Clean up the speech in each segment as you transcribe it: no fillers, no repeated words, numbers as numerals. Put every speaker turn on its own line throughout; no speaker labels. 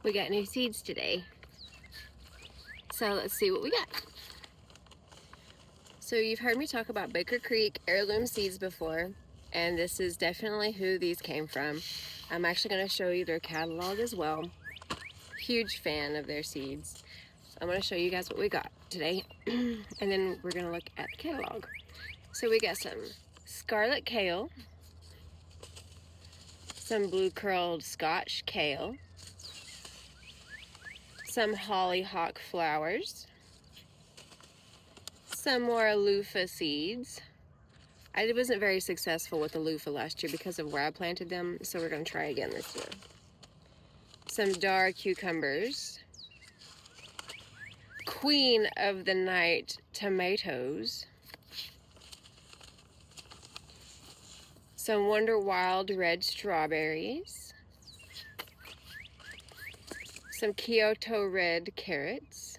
We got new seeds today. So let's see what we got. So you've heard me talk about Baker Creek Heirloom seeds before, and this is definitely who these came from. I'm actually going to show you their catalog as well. Huge fan of their seeds. I'm going to show you guys what we got today, and then we're going to look at the catalog. So we got some scarlet kale, some blue curled Scotch kale, some hollyhock flowers, some more loofah seeds. I wasn't very successful with the loofah last year because of where I planted them, so we're going to try again this year. Some dark cucumbers, queen of the night tomatoes, some Wonder Wild red strawberries, some Kyoto red carrots,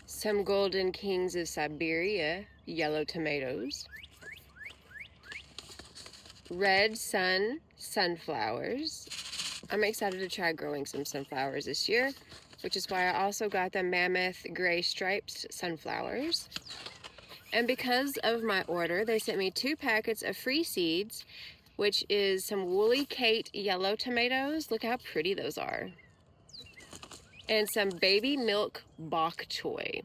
some Golden Kings of Siberia yellow tomatoes, red sun sunflowers. I'm excited to try growing some sunflowers this year, which is why I also got the mammoth gray striped sunflowers. And because of my order, they sent me 2 packets of free seeds, which is some Woolly Kate yellow tomatoes. Look how pretty those are. And some baby milk bok choy.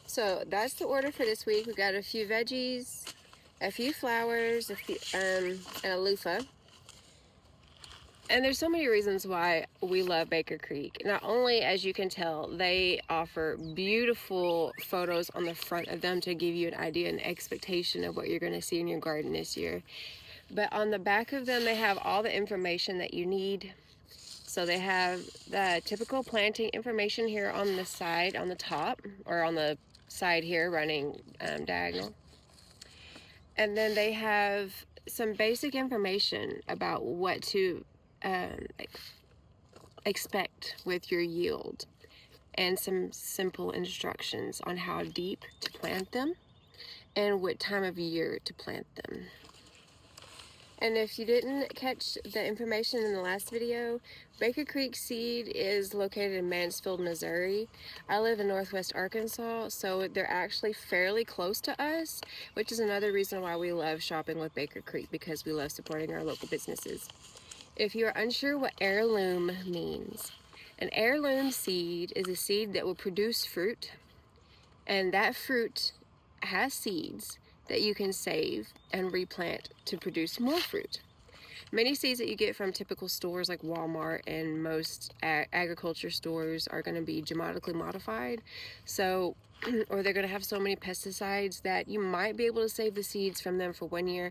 So that's the order for this week. We got a few veggies, a few flowers, and a loofah. And there's so many reasons why we love Baker Creek. Not only, as you can tell, they offer beautiful photos on the front of them to give you an idea and expectation of what you're going to see in your garden this year, but on the back of them they have all the information that you need. So they have the typical planting information here on the side, on the top, or on the side here running diagonal. And then they have some basic information about what to expect with your yield, and some simple instructions on how deep to plant them and what time of year to plant them. And if you didn't catch the information in the last video, Baker Creek Seed is located in Mansfield, Missouri. I live in Northwest Arkansas, so they're actually fairly close to us, which is another reason why we love shopping with Baker Creek, because we love supporting our local businesses. If you are unsure what heirloom means, an heirloom seed is a seed that will produce fruit, and that fruit has seeds that you can save and replant to produce more fruit. Many seeds that you get from typical stores like Walmart and most agriculture stores are going to be genetically modified, so or they're going to have so many pesticides that you might be able to save the seeds from them for 1 year,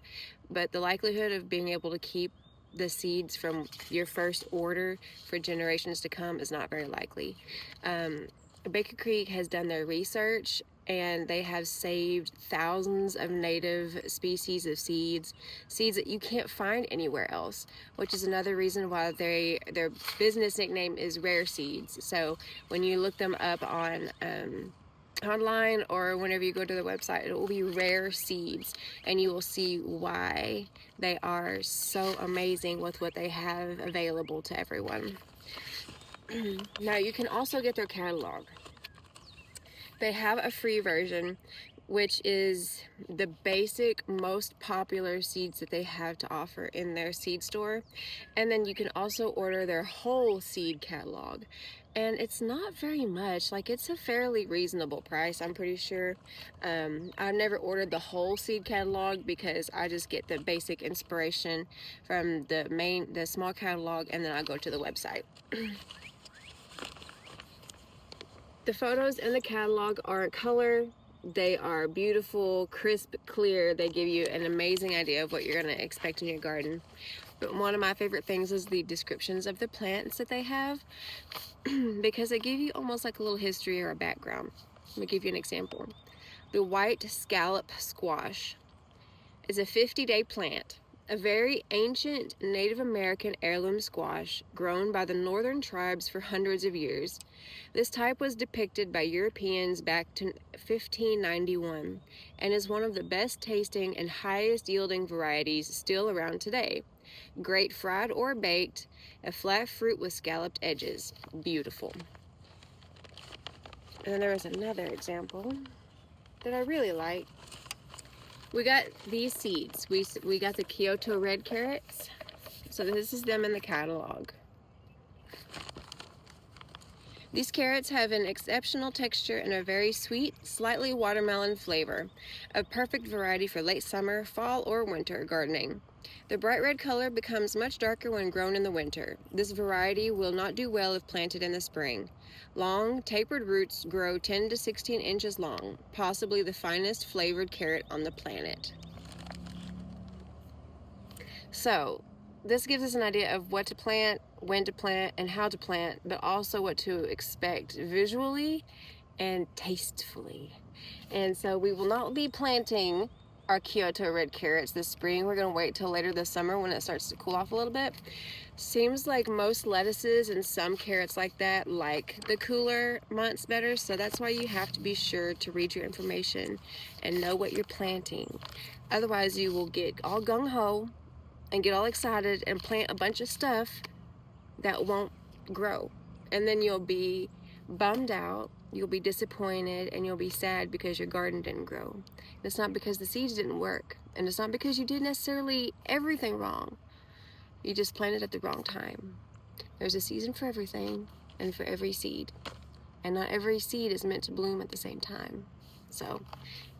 but the likelihood of being able to keep the seeds from your first order for generations to come is not very likely. Baker Creek has done their research, and they have saved thousands of native species of seeds that you can't find anywhere else, which is another reason why their business nickname is Rare Seeds. So when you look them up on online, or whenever you go to the website, it will be Rare Seeds, and you will see why they are so amazing with what they have available to everyone. Now you can also get their catalog. They have a free version, which is the basic, most popular seeds that they have to offer in their seed store. And then you can also order their whole seed catalog. And it's not very much, like it's a fairly reasonable price, I'm pretty sure. I've never ordered the whole seed catalog because I just get the basic inspiration from the small catalog, and then I go to the website. The photos in the catalog are in color. They are beautiful, crisp, clear. They give you an amazing idea of what you're going to expect in your garden. But one of my favorite things is the descriptions of the plants that they have, because they give you almost like a little history or a background. Let me give you an example. The white scallop squash is a 50-day plant. A very ancient Native American heirloom squash grown by the northern tribes for hundreds of years. This type was depicted by Europeans back to 1591 and is one of the best tasting and highest yielding varieties still around today. Great fried or baked, a flat fruit with scalloped edges. Beautiful. And then there was another example that I really like. We got these seeds. We got the Kyoto red carrots. So this is them in the catalog. These carrots have an exceptional texture and a very sweet, slightly watermelon flavor. A perfect variety for late summer, fall, or winter gardening. The bright red color becomes much darker when grown in the winter. This variety will not do well if planted in the spring. Long, tapered roots grow 10 to 16 inches long, possibly the finest flavored carrot on the planet. So, this gives us an idea of what to plant, when to plant, and how to plant, but also what to expect visually and tastefully. And so we will not be planting our Kyoto red carrots this spring. We're going to wait till later this summer when it starts to cool off a little bit. Seems like most lettuces and some carrots like that like the cooler months better, so that's why you have to be sure to read your information and know what you're planting. Otherwise, you will get all gung-ho and get all excited and plant a bunch of stuff that won't grow. And then you'll be bummed out, you'll be disappointed, and you'll be sad because your garden didn't grow. And it's not because the seeds didn't work, and it's not because you did necessarily everything wrong. You just planted at the wrong time. There's a season for everything and for every seed. And not every seed is meant to bloom at the same time. So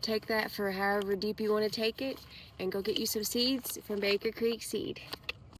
take that for however deep you want to take it, and go get you some seeds from Baker Creek Seed.